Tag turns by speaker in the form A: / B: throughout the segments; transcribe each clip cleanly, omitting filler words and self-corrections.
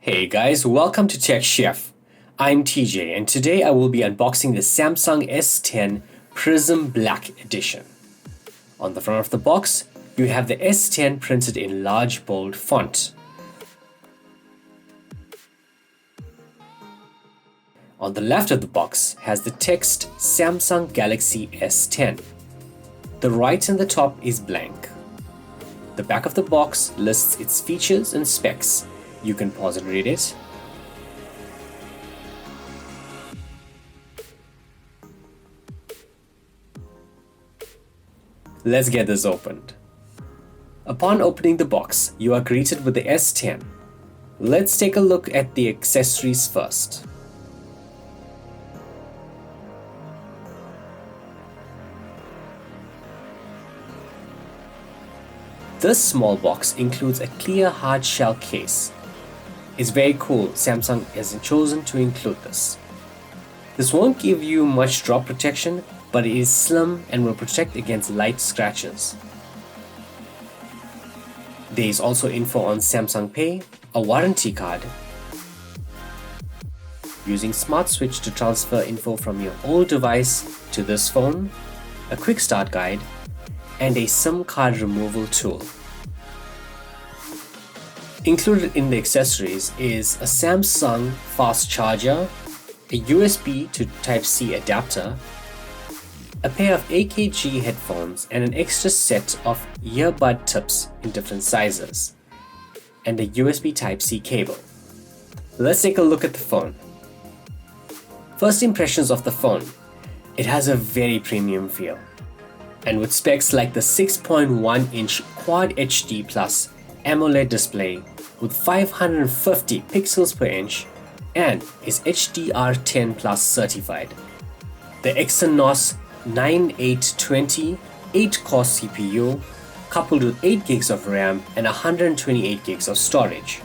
A: Hey guys, welcome to Tech Chef. I'm TJ and today I will be unboxing the Samsung S10 Prism Black edition. On the front of the box, you have the S10 printed in large bold font. On the left of the box has the text Samsung Galaxy S10. The right and the top is blank. The back of the box lists its features and specs. You can pause and read it. Let's get this opened. Upon opening the box, you are greeted with the S10. Let's take a look at the accessories first. This small box includes a clear hard shell case. It's very cool, Samsung has chosen to include this. This won't give you much drop protection, but it is slim and will protect against light scratches. There is also info on Samsung Pay, a warranty card, using Smart Switch to transfer info from your old device to this phone, a quick start guide, and a SIM card removal tool. Included in the accessories is a Samsung fast charger, a USB to Type-C adapter, a pair of AKG headphones and an extra set of earbud tips in different sizes, and a USB Type-C cable. Let's take a look at the phone. First impressions of the phone. It has a very premium feel, and with specs like the 6.1-inch Quad HD Plus AMOLED display with 550 pixels per inch and is HDR10 Plus certified. The Exynos 9820 8-core CPU coupled with 8 gigs of RAM and 128 gigs of storage.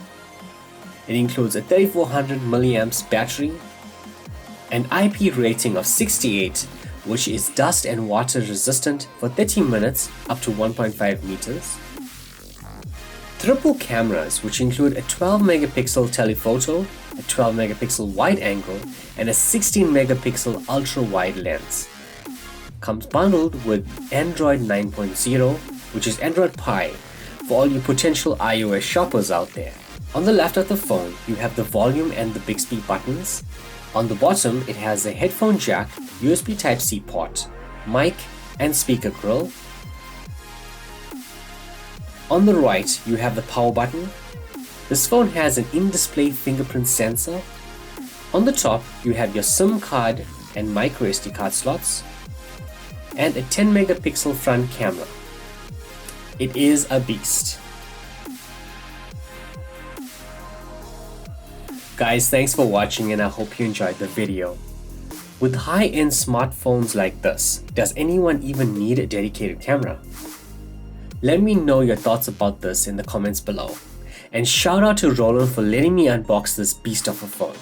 A: It includes a 3400 mAh battery, an IP rating of 68, which is dust and water resistant for 30 minutes up to 1.5 meters. Triple cameras, which include a 12 megapixel telephoto, a 12 megapixel wide angle, and a 16 megapixel ultra wide lens. Comes bundled with Android 9.0, which is Android Pie, for all you potential iOS shoppers out there. On the left of the phone, you have the volume and the Bixby buttons. On the bottom, it has a headphone jack, USB Type-C port, mic, and speaker grill. On the right, you have the power button. This phone has an in-display fingerprint sensor. On the top, you have your SIM card and micro SD card slots, and a 10 megapixel front camera. It is a beast. Guys, thanks for watching and I hope you enjoyed the video. With high-end smartphones like this, does anyone even need a dedicated camera? Let me know your thoughts about this in the comments below. And shout out to Roland for letting me unbox this beast of a phone.